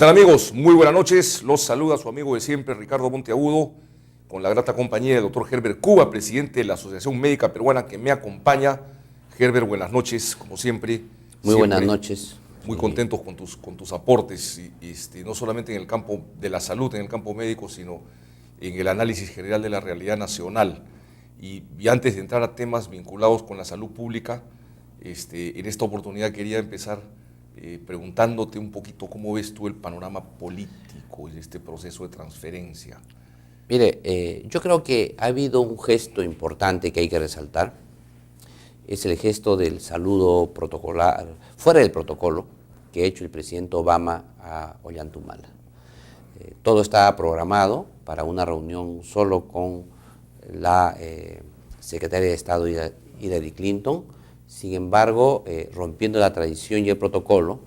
tal, amigos? Muy buenas noches. Los saluda su amigo de siempre, Ricardo Monteagudo, con la grata compañía del doctor Herbert Cuba, presidente de la Asociación Médica Peruana, que me acompaña. Herbert, buenas noches, como siempre. Muy buenas noches. Muy contentos con tus aportes, no solamente en el campo de la salud, en el campo médico, sino en el análisis general de la realidad nacional. Y antes de entrar a temas vinculados con la salud pública, en esta oportunidad quería empezar preguntándote un poquito cómo ves tú el panorama político y este proceso de transferencia. Mire, yo creo que ha habido un gesto importante que hay que resaltar. Es el gesto del saludo protocolar, fuera del protocolo, que ha hecho el presidente Obama a Ollanthumala. Todo estaba programado para una reunión solo con la secretaria de Estado Hillary Clinton. Sin embargo, rompiendo la tradición y el protocolo,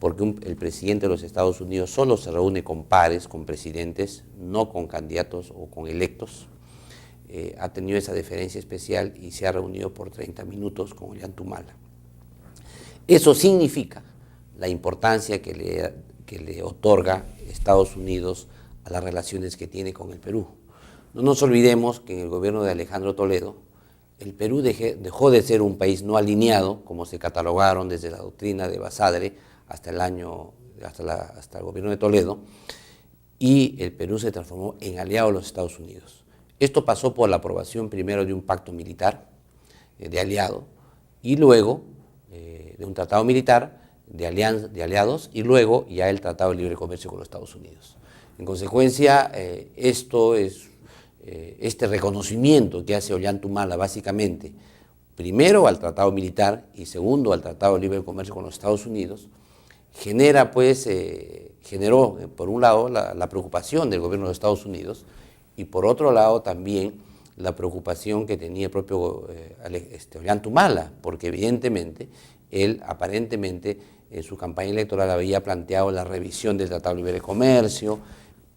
porque el presidente de los Estados Unidos solo se reúne con pares, con presidentes, no con candidatos o con electos, ha tenido esa deferencia especial y se ha reunido por 30 minutos con Ollanthumala. Eso significa la importancia que le otorga Estados Unidos a las relaciones que tiene con el Perú. No nos olvidemos que en el gobierno de Alejandro Toledo, el Perú dejó de ser un país no alineado, como se catalogaron desde la doctrina de Basadre hasta el gobierno de Toledo, y el Perú se transformó en aliado de los Estados Unidos. Esto pasó por la aprobación primero de un pacto militar de aliado, y luego de un tratado militar de aliados, y luego ya el Tratado de Libre Comercio con los Estados Unidos. En consecuencia, este reconocimiento que hace Ollanthumala básicamente, primero al tratado militar y segundo al Tratado de Libre Comercio con los Estados Unidos, generó por un lado la preocupación del gobierno de Estados Unidos y por otro lado también la preocupación que tenía el propio Ollanthumala, porque evidentemente él aparentemente en su campaña electoral había planteado la revisión del Tratado de Libre Comercio.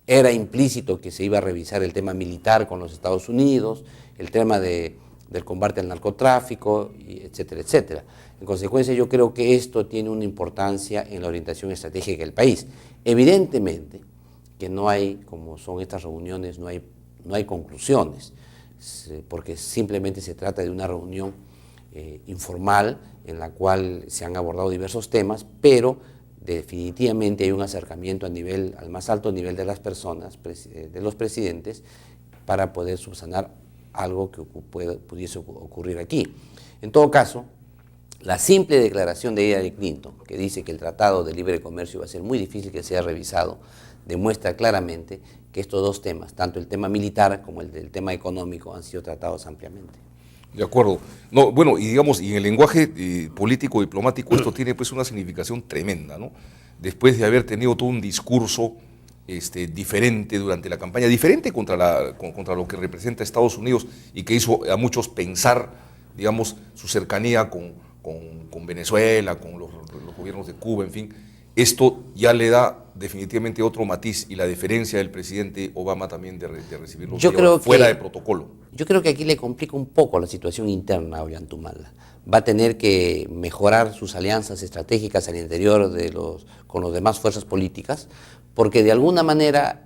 Era implícito que se iba a revisar el tema militar con los Estados Unidos, el tema del combate al narcotráfico, etcétera, etcétera. En consecuencia, yo creo que esto tiene una importancia en la orientación estratégica del país. Evidentemente que no hay, como son estas reuniones, no hay conclusiones, porque simplemente se trata de una reunión informal en la cual se han abordado diversos temas, pero definitivamente hay un acercamiento al más alto nivel de las personas, de los presidentes, para poder subsanar algo que pudiese ocurrir aquí. En todo caso, la simple declaración de Hillary Clinton, que dice que el Tratado de Libre Comercio va a ser muy difícil que sea revisado, demuestra claramente que estos dos temas, tanto el tema militar como el del tema económico, han sido tratados ampliamente. De acuerdo. No, bueno, y digamos, y en el lenguaje político, diplomático, esto tiene pues una significación tremenda, ¿no? Después de haber tenido todo un discurso diferente durante la campaña, diferente contra lo que representa Estados Unidos y que hizo a muchos pensar, digamos, su cercanía con Venezuela, con los gobiernos de Cuba, en fin. Esto ya le da definitivamente otro matiz y la deferencia del presidente Obama también de recibirlo fuera de protocolo. Yo creo que aquí le complica un poco la situación interna a Ollanthumala. Va a tener que mejorar sus alianzas estratégicas al interior con las demás fuerzas políticas, porque de alguna manera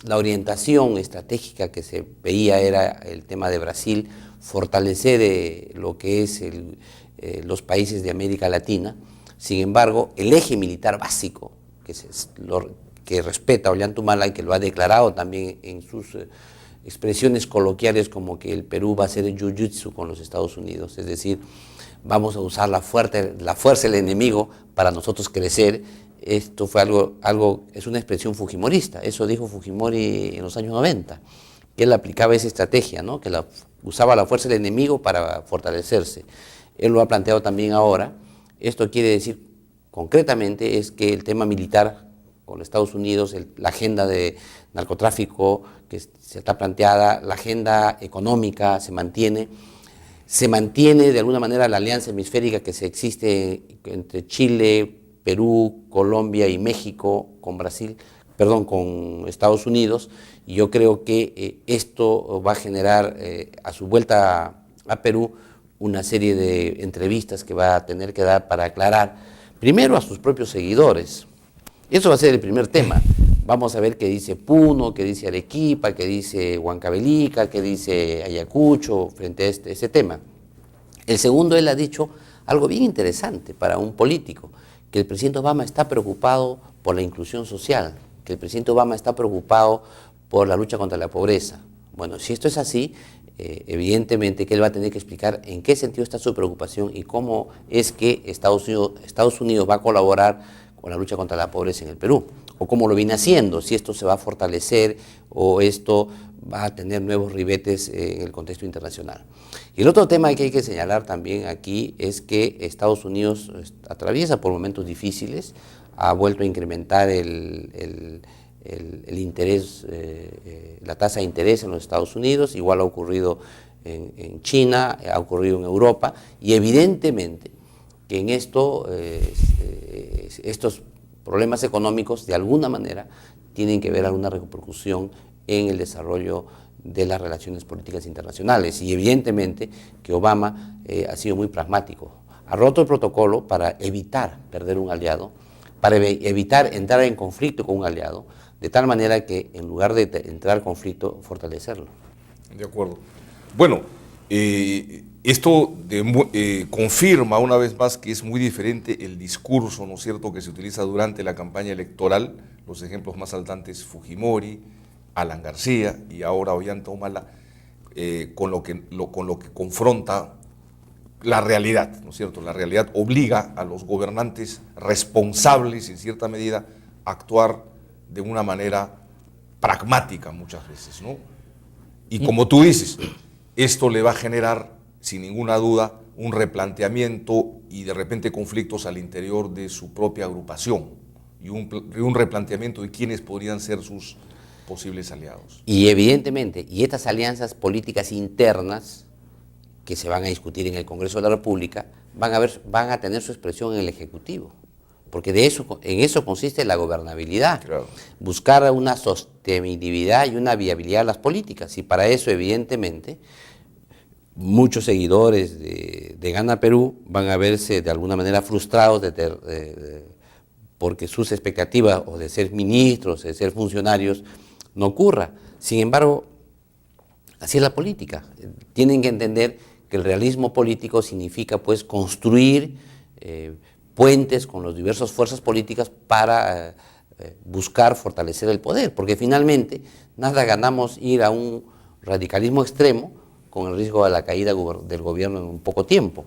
la orientación estratégica que se veía era el tema de Brasil, fortalecer lo que es los países de América Latina. Sin embargo, el eje militar básico que respeta Ollanthumala y que lo ha declarado también en sus expresiones coloquiales, como que el Perú va a hacer jiu-jitsu con los Estados Unidos, es decir, vamos a usar la fuerza del enemigo para nosotros crecer. Esto fue es una expresión fujimorista, eso dijo Fujimori en los años 90, que él aplicaba esa estrategia, ¿no? Que usaba la fuerza del enemigo para fortalecerse. Él lo ha planteado también ahora. Esto quiere decir concretamente es que el tema militar con los Estados Unidos, la agenda de narcotráfico que se está planteada, la agenda económica se mantiene de alguna manera la alianza hemisférica que se existe entre Chile, Perú, Colombia y México con Estados Unidos, y yo creo que esto va a generar a su vuelta a Perú una serie de entrevistas que va a tener que dar para aclarar, primero a sus propios seguidores, Eso va a ser el primer tema. Vamos a ver qué dice Puno, qué dice Arequipa, qué dice Huancavelica, qué dice Ayacucho frente a ese tema. El segundo, él ha dicho algo bien interesante para un político, que el presidente Obama está preocupado por la inclusión social, que el presidente Obama está preocupado por la lucha contra la pobreza. Bueno, si esto es así, evidentemente que él va a tener que explicar en qué sentido está su preocupación y cómo es que Estados Unidos va a colaborar con la lucha contra la pobreza en el Perú, o cómo lo viene haciendo, si esto se va a fortalecer o esto va a tener nuevos ribetes en el contexto internacional. Y el otro tema que hay que señalar también aquí es que Estados Unidos atraviesa por momentos difíciles, ha vuelto a incrementar el interés, la tasa de interés en los Estados Unidos, igual ha ocurrido en China, ha ocurrido en Europa, y evidentemente que en esto, estos problemas económicos de alguna manera tienen que ver alguna repercusión en el desarrollo de las relaciones políticas internacionales, y evidentemente que Obama ha sido muy pragmático, ha roto el protocolo para evitar perder un aliado, para evitar entrar en conflicto con un aliado, de tal manera que en lugar de entrar en conflicto, fortalecerlo. De acuerdo. Bueno, esto confirma una vez más que es muy diferente el discurso, ¿no es cierto?, que se utiliza durante la campaña electoral. Los ejemplos más saltantes, Fujimori, Alan García y ahora Ollanta Humala, con lo que confronta la realidad, ¿no es cierto? La realidad obliga a los gobernantes responsables, en cierta medida, a actuar de una manera pragmática muchas veces, ¿no? Y como tú dices, esto le va a generar, sin ninguna duda, un replanteamiento y de repente conflictos al interior de su propia agrupación y un replanteamiento de quiénes podrían ser sus posibles aliados. Y evidentemente, y estas alianzas políticas internas que se van a discutir en el Congreso de la República van a tener su expresión en el Ejecutivo, porque en eso consiste la gobernabilidad, claro. Buscar una sostenibilidad y una viabilidad de las políticas, y para eso evidentemente muchos seguidores de Gana Perú van a verse de alguna manera frustrados porque sus expectativas o de ser ministros, de ser funcionarios, no ocurra. Sin embargo, así es la política. Tienen que entender que el realismo político significa pues construir puentes con las diversas fuerzas políticas para buscar fortalecer el poder, porque finalmente nada ganamos ir a un radicalismo extremo con el riesgo de la caída del gobierno en un poco tiempo.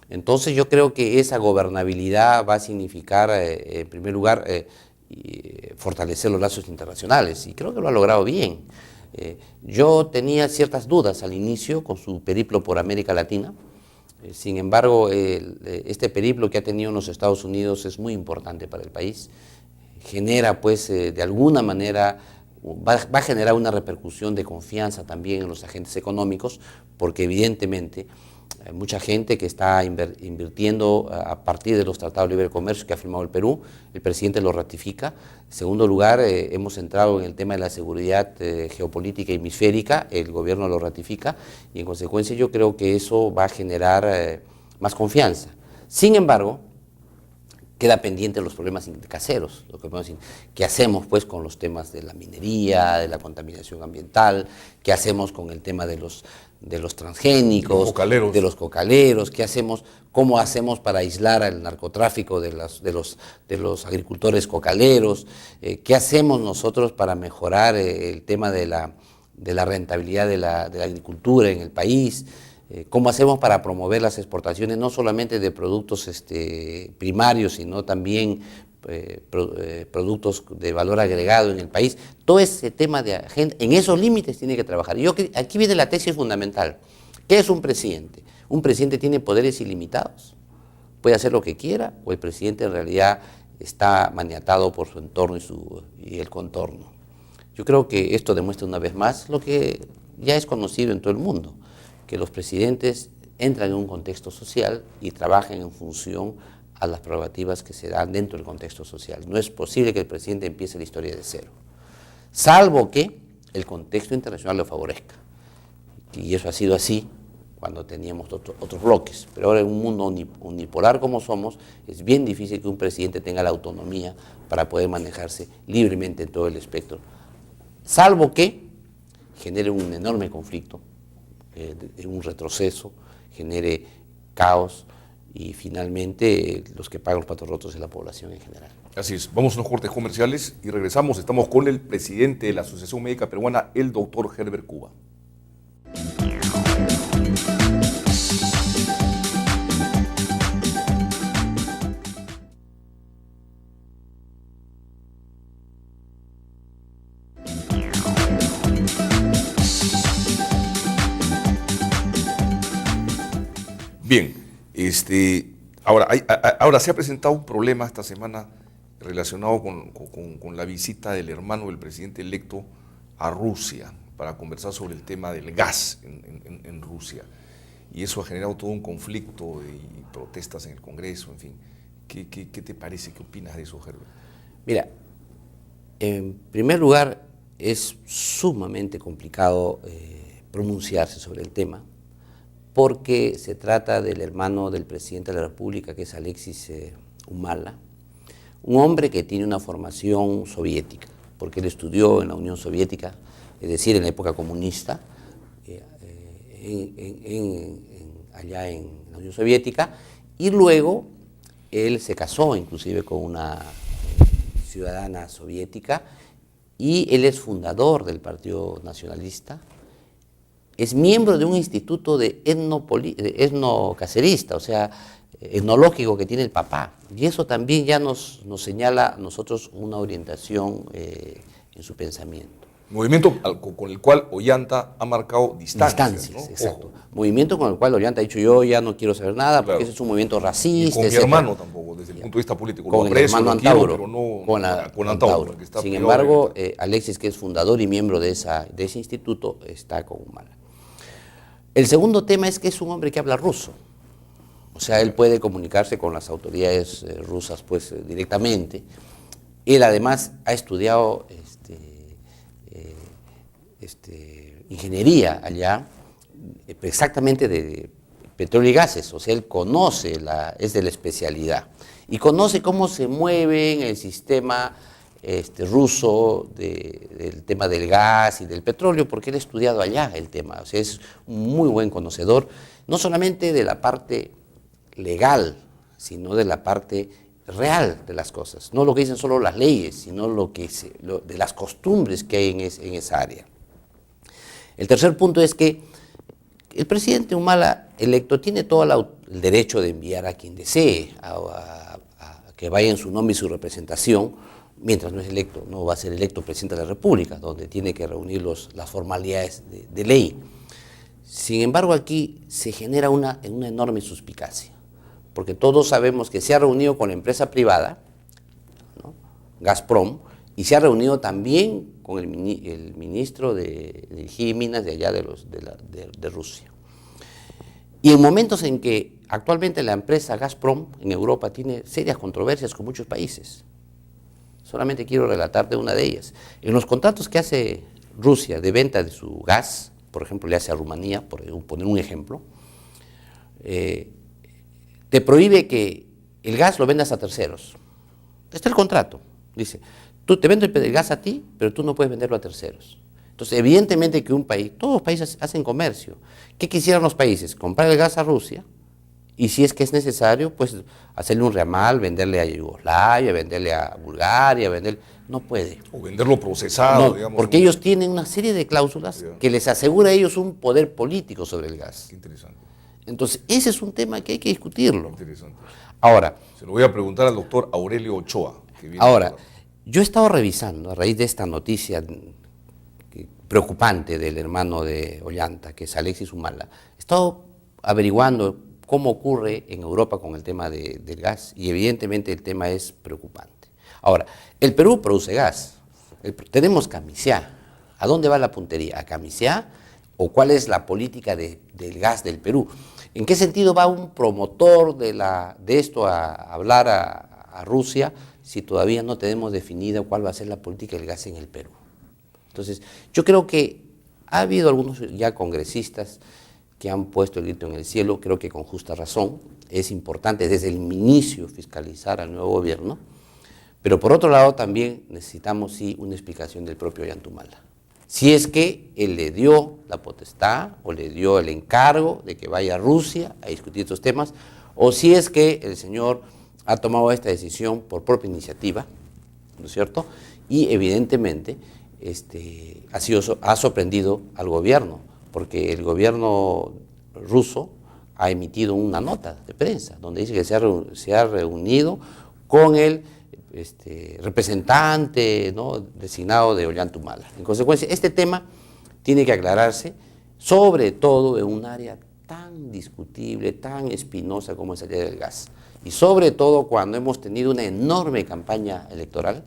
Entonces yo creo que esa gobernabilidad va a significar, en primer lugar, fortalecer los lazos internacionales, y creo que lo ha logrado bien. Yo tenía ciertas dudas al inicio con su periplo por América Latina, sin embargo, este periplo que ha tenido en los Estados Unidos es muy importante para el país, genera pues de alguna manera, va a generar una repercusión de confianza también en los agentes económicos, porque evidentemente hay mucha gente que está invirtiendo a partir de los tratados de libre comercio que ha firmado el Perú, el presidente lo ratifica. En segundo lugar, hemos entrado en el tema de la seguridad geopolítica hemisférica, el gobierno lo ratifica, y en consecuencia yo creo que eso va a generar más confianza. Sin embargo, queda pendiente los problemas caseros, ¿qué hacemos pues con los temas de la minería, de la contaminación ambiental? ¿Qué hacemos con el tema de los transgénicos, de los cocaleros? ¿Qué hacemos? ¿Cómo hacemos para aislar al narcotráfico de los agricultores cocaleros? ¿Qué hacemos nosotros para mejorar el tema de la rentabilidad de la agricultura en el país? ¿Cómo hacemos para promover las exportaciones no solamente de productos primarios, sino también productos de valor agregado en el país? Todo ese tema de agenda, en esos límites tiene que trabajar. Aquí viene la tesis fundamental. ¿Qué es un presidente? Un presidente tiene poderes ilimitados, puede hacer lo que quiera, o el presidente en realidad está maniatado por su entorno y el contorno. Yo creo que esto demuestra una vez más lo que ya es conocido en todo el mundo, que los presidentes entran en un contexto social y trabajan en función a las prerrogativas que se dan dentro del contexto social. No es posible que el presidente empiece la historia de cero, salvo que el contexto internacional lo favorezca. Y eso ha sido así cuando teníamos otros bloques. Pero ahora en un mundo unipolar como somos, es bien difícil que un presidente tenga la autonomía para poder manejarse libremente en todo el espectro. Salvo que genere un enorme conflicto, un retroceso, genere caos y finalmente los que pagan los platos rotos es la población en general. Así es. Vamos a unos cortes comerciales y regresamos. Estamos con el presidente de la Asociación Médica Peruana, el doctor Herbert Cuba. Bien, ahora se ha presentado un problema esta semana relacionado con la visita del hermano del presidente electo a Rusia para conversar sobre el tema del gas en Rusia. Y eso ha generado todo un conflicto y protestas en el Congreso, en fin. ¿Qué te parece? ¿Qué opinas de eso, Herbert? Mira, en primer lugar, es sumamente complicado pronunciarse sobre el tema, porque se trata del hermano del presidente de la República, que es Alexis Humala, un hombre que tiene una formación soviética, porque él estudió en la Unión Soviética, es decir, en la época comunista, allá en la Unión Soviética, y luego él se casó inclusive con una ciudadana soviética, y él es fundador del Partido Nacionalista, es miembro de un instituto de etnocacerista, o sea, etnológico que tiene el papá. Y eso también ya nos señala a nosotros una orientación en su pensamiento. Movimiento con el cual Ollanta ha marcado distancias, ¿no? Exacto. Ojo. Movimiento con el cual Ollanta ha dicho yo ya no quiero saber nada, porque ese es un movimiento racista. Y con mi hermano tampoco, desde el punto de vista político. Con el hermano Antauro, pero no con Antauro. Sin embargo, Alexis, que es fundador y miembro de ese instituto, está con Humala. El segundo tema es que es un hombre que habla ruso. O sea, él puede comunicarse con las autoridades rusas pues directamente. Él además ha estudiado ingeniería allá, exactamente de petróleo y gases. O sea, él conoce, es de la especialidad. Y conoce cómo se mueve en el sistema ruso del tema del gas y del petróleo, porque él ha estudiado allá el tema. O sea, es un muy buen conocedor, no solamente de la parte legal, sino de la parte real de las cosas, no lo que dicen solo las leyes, sino de las costumbres que hay en esa área. El tercer punto es que el presidente Humala electo tiene todo el derecho de enviar a quien desee a que vaya en su nombre y su representación, mientras no es electo, no va a ser electo presidente de la República, donde tiene que reunir las formalidades de ley. Sin embargo, aquí se genera una enorme suspicacia, porque todos sabemos que se ha reunido con la empresa privada, ¿no? Gazprom, y se ha reunido también con el ministro de Energía y Minas de allá de Rusia. Y en momentos en que actualmente la empresa Gazprom en Europa tiene serias controversias con muchos países. Solamente quiero relatarte una de ellas. En los contratos que hace Rusia de venta de su gas, por ejemplo, le hace a Rumanía, por poner un ejemplo, te prohíbe que el gas lo vendas a terceros. Está el contrato. Dice, tú te vendo el gas a ti, pero tú no puedes venderlo a terceros. Entonces, evidentemente que un país, todos los países hacen comercio. ¿Qué quisieran los países? Comprar el gas a Rusia y si es que es necesario, pues hacerle un ramal, venderle a Yugoslavia, venderle a Bulgaria, no puede. O venderlo procesado, no, digamos. Porque ellos tienen una serie de cláusulas que les asegura a ellos un poder político sobre el gas. Qué interesante. Entonces, ese es un tema que hay que discutirlo. Qué interesante. Ahora. Se lo voy a preguntar al doctor Aurelio Ochoa. Ahora, yo he estado revisando a raíz de esta noticia preocupante del hermano de Ollanta, que es Alexis Humala, he estado averiguando cómo ocurre en Europa con el tema del gas y evidentemente el tema es preocupante. Ahora, el Perú produce gas, tenemos Camisea. ¿A dónde va la puntería? ¿A Camisea? ¿O cuál es la política del gas del Perú? ¿En qué sentido va un promotor de esto a hablar a Rusia si todavía no tenemos definida cuál va a ser la política del gas en el Perú? Entonces, yo creo que ha habido algunos ya congresistas que han puesto el grito en el cielo, creo que con justa razón. Es importante desde el inicio fiscalizar al nuevo gobierno, pero por otro lado también necesitamos sí una explicación del propio Ollantumala. Si es que él le dio la potestad o le dio el encargo de que vaya a Rusia a discutir estos temas, o si es que el señor ha tomado esta decisión por propia iniciativa, ¿no es cierto? Y evidentemente ha sorprendido al gobierno, porque el gobierno ruso ha emitido una nota de prensa donde dice que se ha reunido con el representante, ¿no?, designado de Ollantumala. En consecuencia, este tema tiene que aclararse, sobre todo en un área tan discutible, tan espinosa como es el área del gas. Y sobre todo cuando hemos tenido una enorme campaña electoral,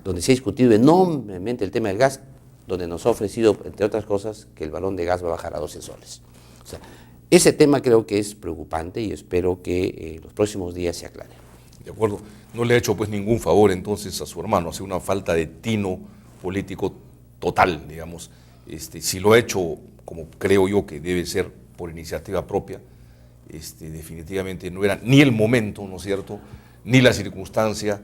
donde se ha discutido enormemente el tema del gas, donde nos ha ofrecido, entre otras cosas, que el balón de gas va a bajar a 12 soles. O sea, ese tema creo que es preocupante y espero que los próximos días se aclare. De acuerdo. No le ha hecho pues ningún favor entonces a su hermano, hace una falta de tino político total, digamos. Si lo ha hecho, como creo yo que debe ser por iniciativa propia, definitivamente no era ni el momento, ¿no es cierto?, ni la circunstancia.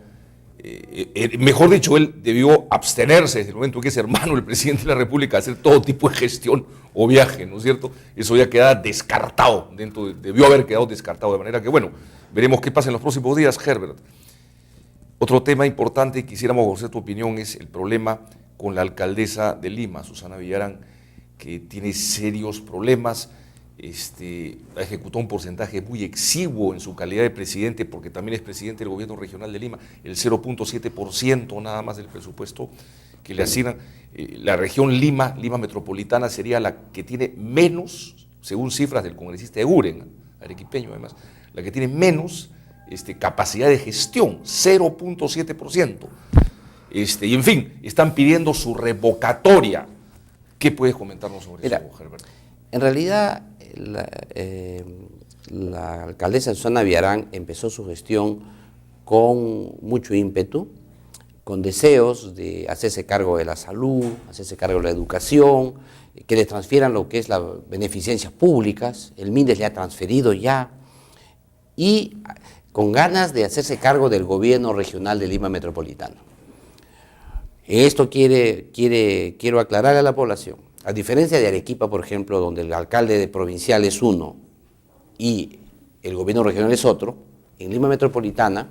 Mejor dicho, él debió abstenerse desde el momento que es hermano del presidente de la República, hacer todo tipo de gestión o viaje, ¿no es cierto? Eso ya queda descartado, debió haber quedado descartado, de manera que, bueno, veremos qué pasa en los próximos días, Herbert. Otro tema importante, quisiéramos conocer tu opinión, es el problema con la alcaldesa de Lima, Susana Villarán, que tiene serios problemas. Ha ejecutado un porcentaje muy exiguo en su calidad de presidente, porque también es presidente del gobierno regional de Lima, el 0.7% nada más del presupuesto que le asignan. La región Lima metropolitana, sería la que tiene menos, según cifras del congresista Eguren, arequipeño además, la que tiene menos capacidad de gestión, 0.7%. Y en fin, están pidiendo su revocatoria. ¿Qué puedes comentarnos sobre eso, Herbert? En realidad, la alcaldesa Susana Villarán empezó su gestión con mucho ímpetu, con deseos de hacerse cargo de la salud, hacerse cargo de la educación, que le transfieran lo que es las beneficencias públicas. El MINDES le ha transferido ya, y con ganas de hacerse cargo del gobierno regional de Lima Metropolitana. Esto quiero aclarar a la población. A diferencia de Arequipa, por ejemplo, donde el alcalde provincial es uno y el gobierno regional es otro, en Lima Metropolitana,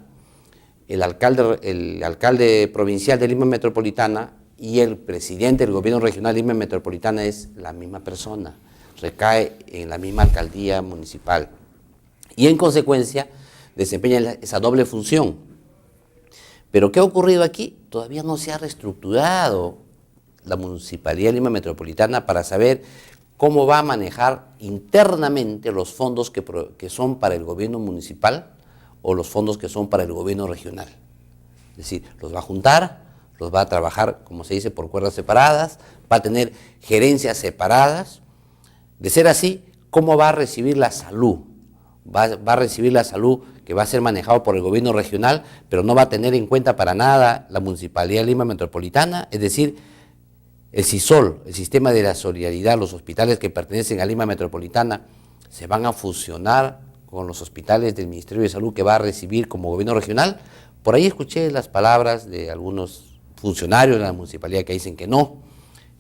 el alcalde provincial de Lima Metropolitana y el presidente del gobierno regional de Lima Metropolitana es la misma persona, recae en la misma alcaldía municipal. Y en consecuencia desempeña esa doble función. Pero ¿qué ha ocurrido aquí? Todavía no se ha reestructurado la Municipalidad de Lima Metropolitana para saber cómo va a manejar internamente los fondos que son para el gobierno municipal o los fondos que son para el gobierno regional. Es decir, los va a juntar, los va a trabajar, como se dice, por cuerdas separadas, va a tener gerencias separadas. De ser así, ¿cómo va a recibir la salud? Va a recibir la salud que va a ser manejado por el gobierno regional, pero no va a tener en cuenta para nada la Municipalidad de Lima Metropolitana. Es decir, el CISOL, el Sistema de la Solidaridad, los hospitales que pertenecen a Lima Metropolitana, se van a fusionar con los hospitales del Ministerio de Salud que va a recibir como gobierno regional. Por ahí escuché las palabras de algunos funcionarios de la municipalidad que dicen que no,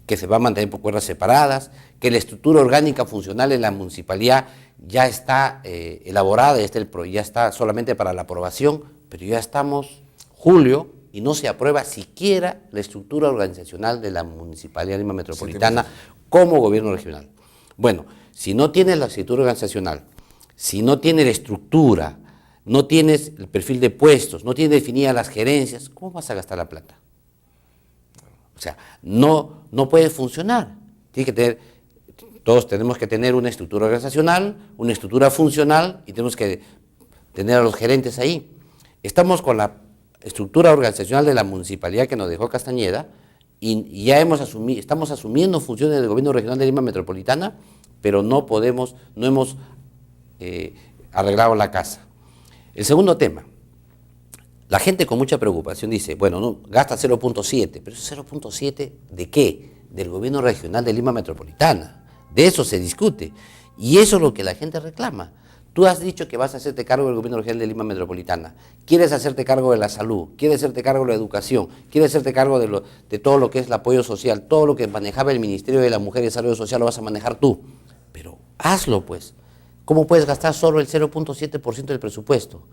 que se va a mantener por cuerdas separadas, que la estructura orgánica funcional en la municipalidad ya está elaborada, ya está solamente para la aprobación, pero ya estamos julio y no se aprueba siquiera la estructura organizacional de la Municipalidad de Lima Metropolitana como gobierno regional. Bueno, si no tienes la estructura organizacional, si no tienes la estructura, no tienes el perfil de puestos, no tienes definidas las gerencias, ¿cómo vas a gastar la plata? O sea, no puede funcionar. Todos tenemos que tener una estructura organizacional, una estructura funcional y tenemos que tener a los gerentes ahí. Estamos con la estructura organizacional de la municipalidad que nos dejó Castañeda y ya estamos asumiendo funciones del gobierno regional de Lima Metropolitana, pero no hemos arreglado la casa. El segundo tema, la gente con mucha preocupación dice, bueno, no, gasta 0.7, pero ¿eso 0.7 de qué? Del gobierno regional de Lima Metropolitana. De eso se discute. Y eso es lo que la gente reclama. Tú has dicho que vas a hacerte cargo del gobierno regional de Lima Metropolitana, quieres hacerte cargo de la salud, quieres hacerte cargo de la educación, quieres hacerte cargo de todo lo que es el apoyo social, todo lo que manejaba el Ministerio de la Mujer y Desarrollo Social lo vas a manejar tú. Pero hazlo pues. ¿Cómo puedes gastar solo el 0.7% del presupuesto?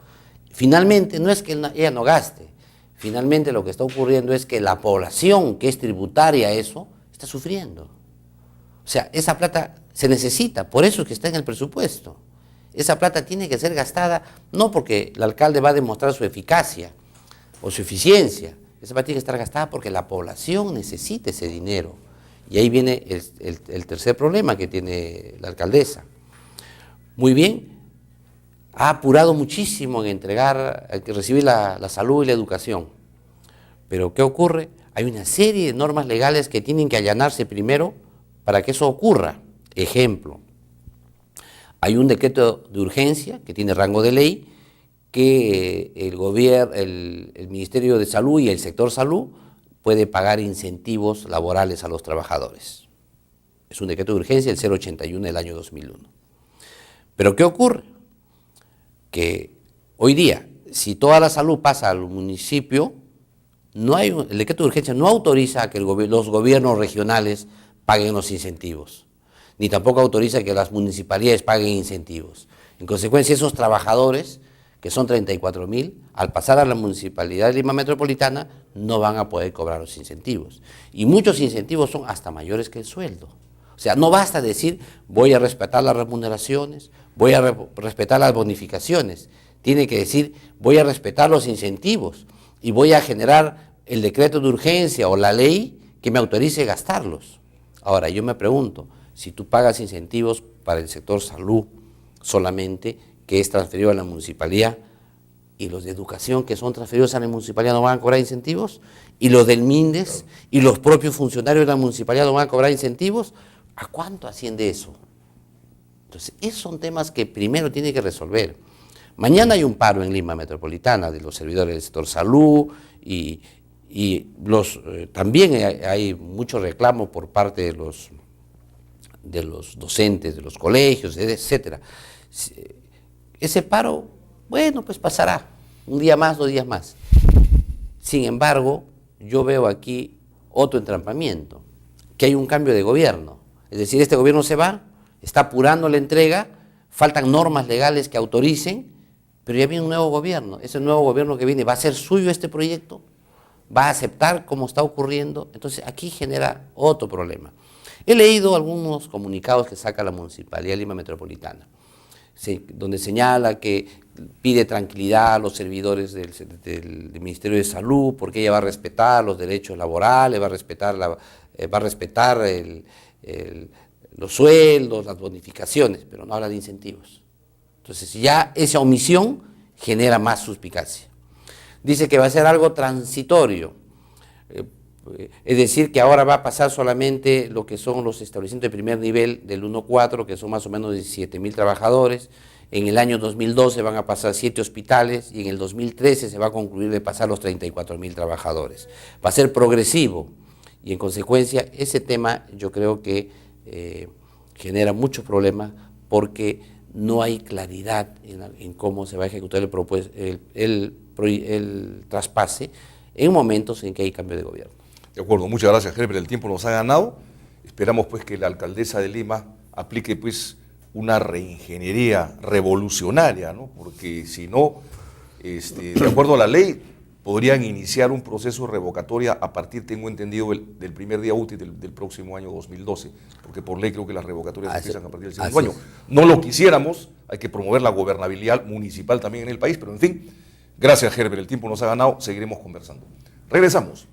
Finalmente, no es que ella no gaste, finalmente lo que está ocurriendo es que la población que es tributaria a eso está sufriendo. O sea, esa plata se necesita, por eso es que está en el presupuesto. Esa plata tiene que ser gastada, no porque el alcalde va a demostrar su eficacia o su eficiencia, esa plata tiene que estar gastada porque la población necesita ese dinero. Y ahí viene el tercer problema que tiene la alcaldesa. Muy bien, ha apurado muchísimo en recibir la salud y la educación. Pero ¿qué ocurre? Hay una serie de normas legales que tienen que allanarse primero para que eso ocurra. Ejemplo, hay un decreto de urgencia que tiene rango de ley que el Ministerio de Salud y el sector salud puede pagar incentivos laborales a los trabajadores. Es un decreto de urgencia, el 081 del año 2001. Pero ¿qué ocurre? Que hoy día, si toda la salud pasa al municipio, el decreto de urgencia no autoriza a que los gobiernos regionales paguen los incentivos, ni tampoco autoriza que las municipalidades paguen incentivos. En consecuencia, esos trabajadores, que son 34.000, al pasar a la Municipalidad de Lima Metropolitana, no van a poder cobrar los incentivos. Y muchos incentivos son hasta mayores que el sueldo. O sea, no basta decir, voy a respetar las remuneraciones, voy a respetar las bonificaciones. Tiene que decir, voy a respetar los incentivos y voy a generar el decreto de urgencia o la ley que me autorice gastarlos. Ahora, yo me pregunto, si tú pagas incentivos para el sector salud solamente, que es transferido a la municipalidad, y los de educación que son transferidos a la municipalidad no van a cobrar incentivos, y los del MINDES y los propios funcionarios de la municipalidad no van a cobrar incentivos, ¿a cuánto asciende eso? Entonces, esos son temas que primero tiene que resolver. Mañana hay un paro en Lima Metropolitana de los servidores del sector salud y también hay mucho reclamo por parte de los docentes de los colegios, etcétera. Ese paro, bueno, pues pasará, un día más, 2 días más. Sin embargo, yo veo aquí otro entrampamiento, que hay un cambio de gobierno. Es decir, este gobierno se va, está apurando la entrega, faltan normas legales que autoricen, pero ya viene un nuevo gobierno. Ese nuevo gobierno que viene, ¿va a ser suyo este proyecto? ¿Va a aceptar cómo está ocurriendo? Entonces, aquí genera otro problema. He leído algunos comunicados que saca la Municipalidad de Lima Metropolitana, donde señala que pide tranquilidad a los servidores del Ministerio de Salud, porque ella va a respetar los derechos laborales, va a respetar los sueldos, las bonificaciones, pero no habla de incentivos. Entonces ya esa omisión genera más suspicacia. Dice que va a ser algo transitorio, es decir, que ahora va a pasar solamente lo que son los establecimientos de primer nivel del 1-4, que son más o menos 17.000 trabajadores. En el año 2012 van a pasar 7 hospitales y en el 2013 se va a concluir de pasar los 34.000 trabajadores. Va a ser progresivo y en consecuencia ese tema yo creo que genera muchos problemas porque no hay claridad en cómo se va a ejecutar el traspase en momentos en que hay cambio de gobierno. De acuerdo, muchas gracias, Herbert, el tiempo nos ha ganado. Esperamos pues que la alcaldesa de Lima aplique pues una reingeniería revolucionaria, ¿no? Porque si no, de acuerdo a la ley, podrían iniciar un proceso revocatoria a partir, tengo entendido, del primer día útil del próximo año 2012, porque por ley creo que las revocatorias empiezan a partir del segundo año. No lo quisiéramos, hay que promover la gobernabilidad municipal también en el país, pero en fin, gracias, Herbert, el tiempo nos ha ganado, seguiremos conversando. Regresamos.